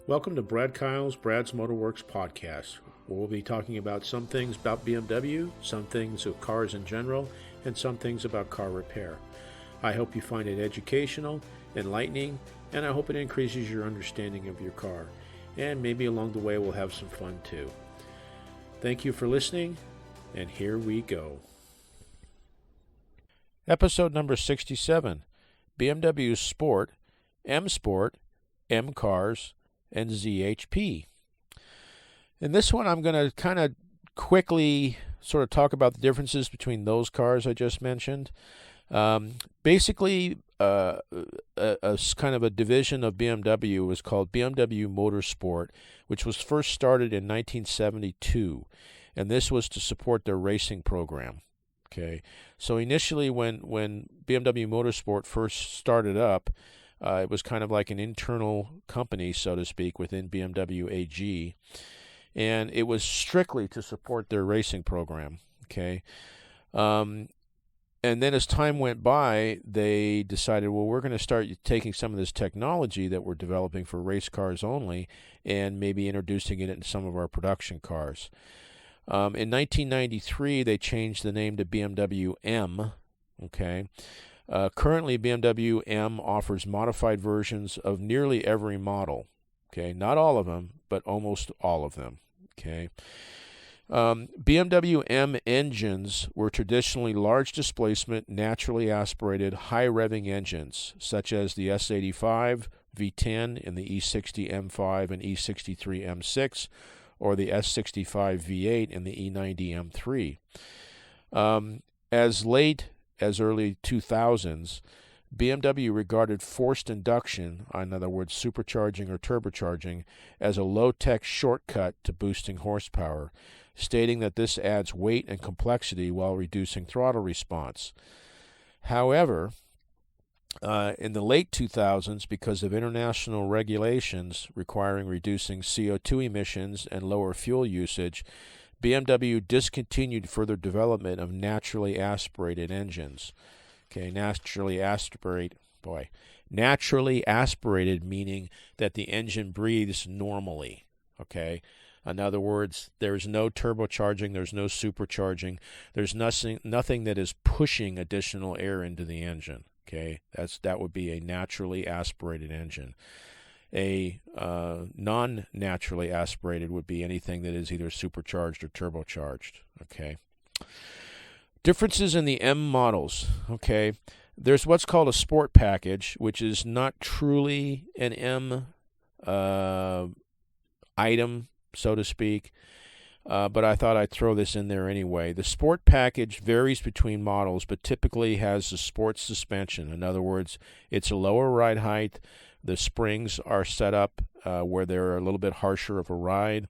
Welcome to Brad Kyle's Brad's Motorworks podcast, where we'll be talking about some things about BMW, some things of cars in general, and some things about car repair. I hope you find it educational, enlightening, and I hope it increases your understanding of your car. And maybe along the way we'll have some fun too. Thank you for listening, and here we go. Episode number 67, BMW Sport, M Sport, M Cars, and ZHP. In this one, I'm going to kind of quickly sort of talk about the differences between those cars I just mentioned. Basically, a kind of a division of BMW was called BMW Motorsport, which was first started in 1972, and this was to support their racing program. Okay, so initially when BMW Motorsport first started up, it was kind of like an internal company, so to speak, within BMW AG, and it was strictly to support their racing program. Okay, and then as time went by, they decided, well, we're going to start taking some of this technology that we're developing for race cars only and maybe introducing it in some of our production cars. In 1993, they changed the name to BMW M. Okay. Currently, BMW M offers modified versions of nearly every model. Okay, not all of them, but almost all of them. Okay, BMW M engines were traditionally large displacement, naturally aspirated, high revving engines, such as the S85 V10 in the E60 M5 and E63 M6, or the S65 V8 in the E90 M3. As early 2000s, BMW regarded forced induction, in other words, supercharging or turbocharging, as a low-tech shortcut to boosting horsepower, stating that this adds weight and complexity while reducing throttle response. However, in the late 2000s, because of international regulations requiring reducing CO2 emissions and lower fuel usage, BMW discontinued further development of naturally aspirated engines. Okay, naturally aspirated meaning that the engine breathes normally. Okay, in other words, there's no turbocharging, there's no supercharging, there's nothing that is pushing additional air into the engine. Okay, that would be a naturally aspirated engine. A non-naturally aspirated would be anything that is either supercharged or turbocharged. Okay. Differences in the M models. Okay. There's what's called a sport package, which is not truly an M item, so to speak. But I thought I'd throw this in there anyway. The sport package varies between models, but typically has a sports suspension. In other words, it's a lower ride height. The springs are set up where they're a little bit harsher of a ride.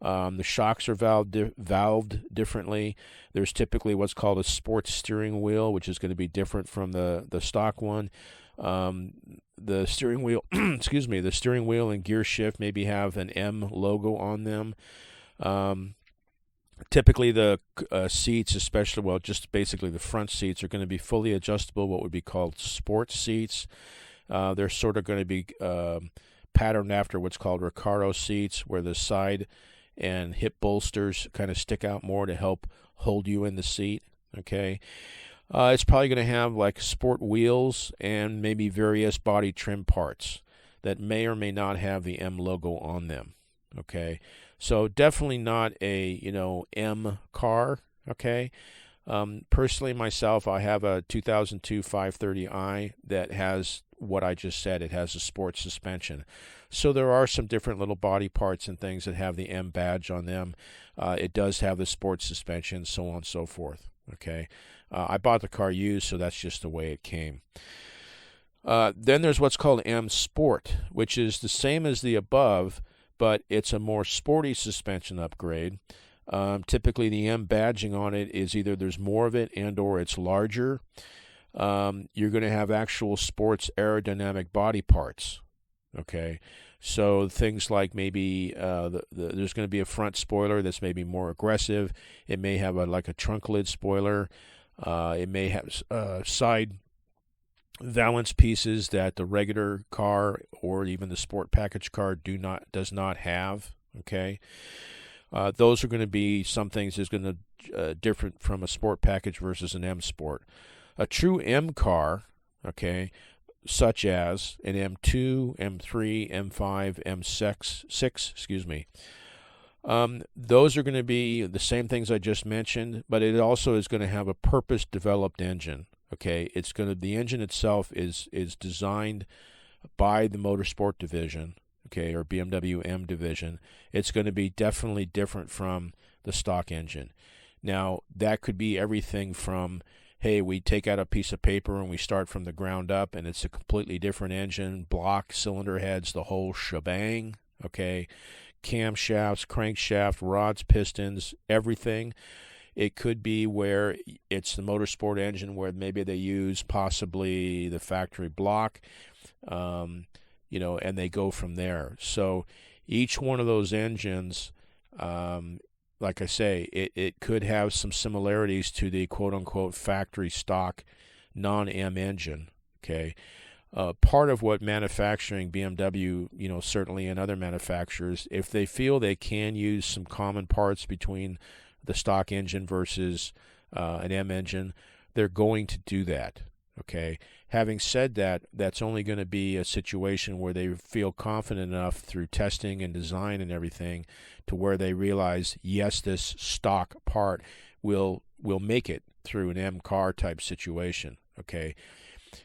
The shocks are valved differently. There's typically what's called a sports steering wheel, which is going to be different from the stock one. The steering wheel, the steering wheel and gear shift maybe have an M logo on them. Typically the seats, especially, just basically the front seats, are going to be fully adjustable, what would be called sports seats. They're sort of going to be patterned after what's called Recaro seats, where the side and hip bolsters kind of stick out more to help hold you in the seat. Okay, it's probably going to have like sport wheels and maybe various body trim parts that may or may not have the M logo on them. Okay, so definitely not a M car. Okay. Personally, myself, I have a 2002 530i that has what I just said. It has a sports suspension. So there are some different little body parts and things that have the M badge on them. It does have the sports suspension, so on and so forth. Okay, I bought the car used, so that's just the way it came. Then there's what's called M Sport, which is the same as the above, but it's a more sporty suspension upgrade. Typically, the M badging on it is either there's more of it and or it's larger. You're going to have actual sports aerodynamic body parts. Okay, so things like maybe there's going to be a front spoiler that's maybe more aggressive. It may have like a trunk lid spoiler. It may have side valance pieces that the regular car or even the sport package car does not have. Okay, those are going to be some things that's going to different from a sport package versus an M Sport. A true M car, okay, such as an M2, M3, M5, M6, excuse me. Those are going to be the same things I just mentioned, but it also is going to have a purpose-developed engine. Okay, the engine itself is designed by the Motorsport division, okay, or BMW M division. It's going to be definitely different from the stock engine. Now, that could be everything from, hey, we take out a piece of paper and we start from the ground up, and it's a completely different engine, block, cylinder heads, the whole shebang, okay, camshafts, crankshaft, rods, pistons, everything. It could be where it's the Motorsport engine where maybe they use possibly the factory block, and they go from there. So each one of those engines, like I say, it could have some similarities to the quote-unquote factory stock non-M engine, okay? Part of what manufacturing BMW, certainly and other manufacturers, if they feel they can use some common parts between the stock engine versus an M engine, they're going to do that, okay? Having said that, that's only going to be a situation where they feel confident enough through testing and design and everything to where they realize, yes, this stock part will make it through an M car type situation, okay?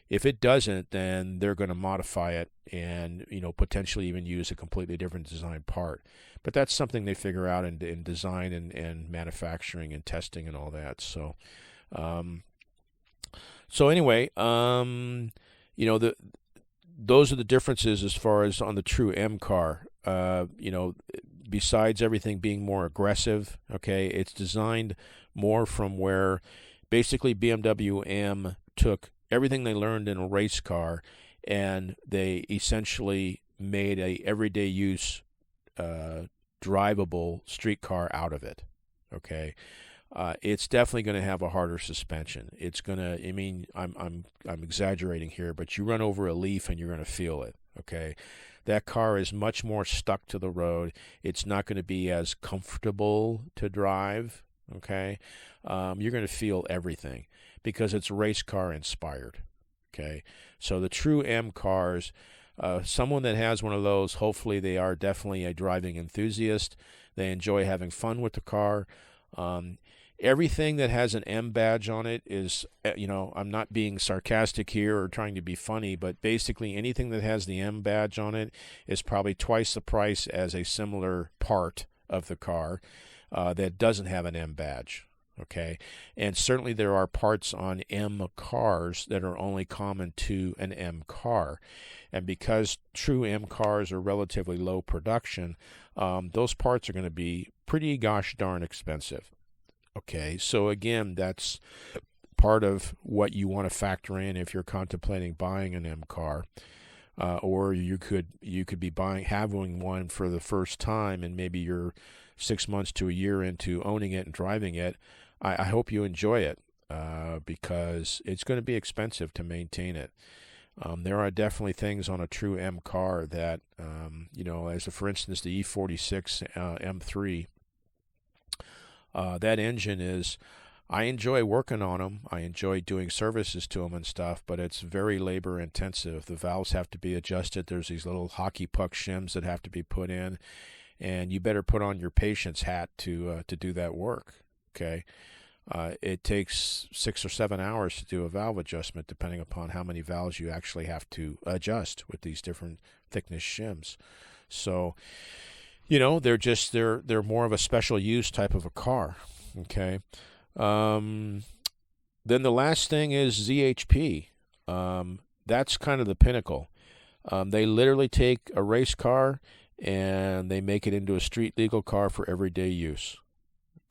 If it doesn't, then they're going to modify it and potentially even use a completely different design part. But that's something they figure out in design and manufacturing and testing and all that. So, anyway, those are the differences as far as on the true M car. Besides everything being more aggressive, okay, it's designed more from where basically BMW M took everything they learned in a race car and they essentially made a everyday use drivable street car out of it, okay? It's definitely going to have a harder suspension. It's going to, I'm exaggerating here, but you run over a leaf and you're going to feel it, okay? That car is much more stuck to the road. It's not going to be as comfortable to drive, okay? You're going to feel everything because it's race car inspired, okay? So the true M cars, someone that has one of those, hopefully they are definitely a driving enthusiast. They enjoy having fun with the car. Everything that has an M badge on it is, I'm not being sarcastic here or trying to be funny, but basically anything that has the M badge on it is probably twice the price as a similar part of the car that doesn't have an M badge, okay? And certainly there are parts on M cars that are only common to an M car. And because true M cars are relatively low production, those parts are going to be pretty gosh darn expensive. Okay, so again, that's part of what you want to factor in if you're contemplating buying an M car, or you could be having one for the first time, and maybe you're 6 months to a year into owning it and driving it. I hope you enjoy it because it's going to be expensive to maintain it. There are definitely things on a true M car that, for instance, the E46 M3. That engine is, I enjoy working on them. I enjoy doing services to them and stuff, but it's very labor intensive. The valves have to be adjusted. There's these little hockey puck shims that have to be put in, and you better put on your patient's hat to do that work. Okay, it takes 6 or 7 hours to do a valve adjustment, depending upon how many valves you actually have to adjust with these different thickness shims. So, they're more of a special use type of a car, okay? Then the last thing is ZHP. That's kind of the pinnacle. They literally take a race car and they make it into a street legal car for everyday use,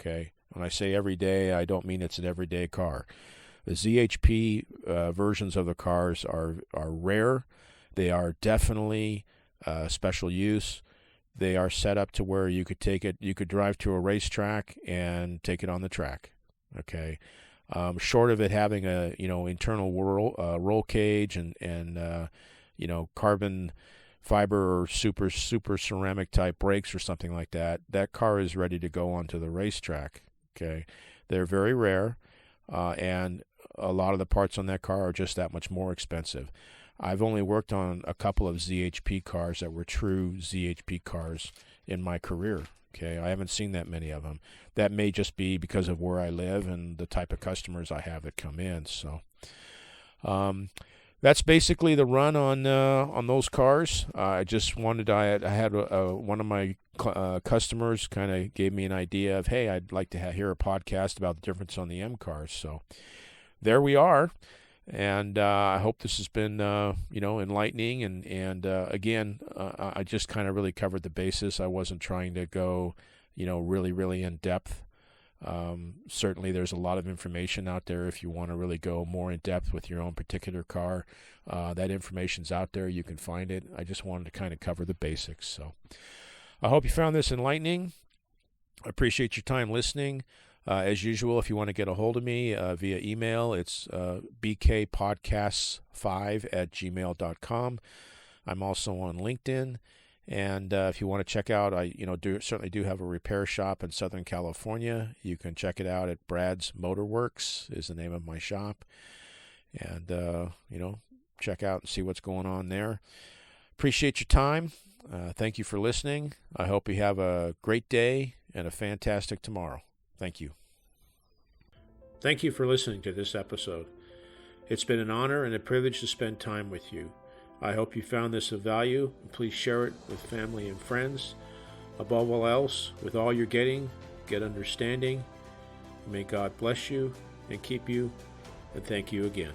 okay? When I say everyday, I don't mean it's an everyday car. The ZHP versions of the cars are rare. They are definitely special use. They are set up to where you could drive to a racetrack and take it on the track, okay? Short of it having a internal roll cage and carbon fiber or super ceramic type brakes or something like that, that car is ready to go onto the racetrack. Okay, they're very rare, and a lot of the parts on that car are just that much more expensive. I've only worked on a couple of ZHP cars that were true ZHP cars in my career. Okay, I haven't seen that many of them. That may just be because of where I live and the type of customers I have that come in. So, that's basically the run on those cars. I just wanted I had one of my customers kind of gave me an idea of, hey, I'd like to hear a podcast about the difference on the M cars. So there we are, and I hope this has been enlightening. And again, I just kind of really covered the basis. I wasn't trying to go really in depth. Certainly there's a lot of information out there if you want to really go more in depth with your own particular car. That information's out there. You can find it. I just wanted to kind of cover the basics. So I hope you found this enlightening. I appreciate your time listening. As usual, if you want to get a hold of me via email, it's bkpodcasts5@gmail.com. I'm also on LinkedIn. And if you want to check out, I certainly do have a repair shop in Southern California. You can check it out at Brad's Motorworks is the name of my shop. And, check out and see what's going on there. Appreciate your time. Thank you for listening. I hope you have a great day and a fantastic tomorrow. Thank you. Thank you for listening to this episode. It's been an honor and a privilege to spend time with you. I hope you found this of value. Please share it with family and friends. Above all else, with all you're getting, get understanding. May God bless you and keep you, and thank you again.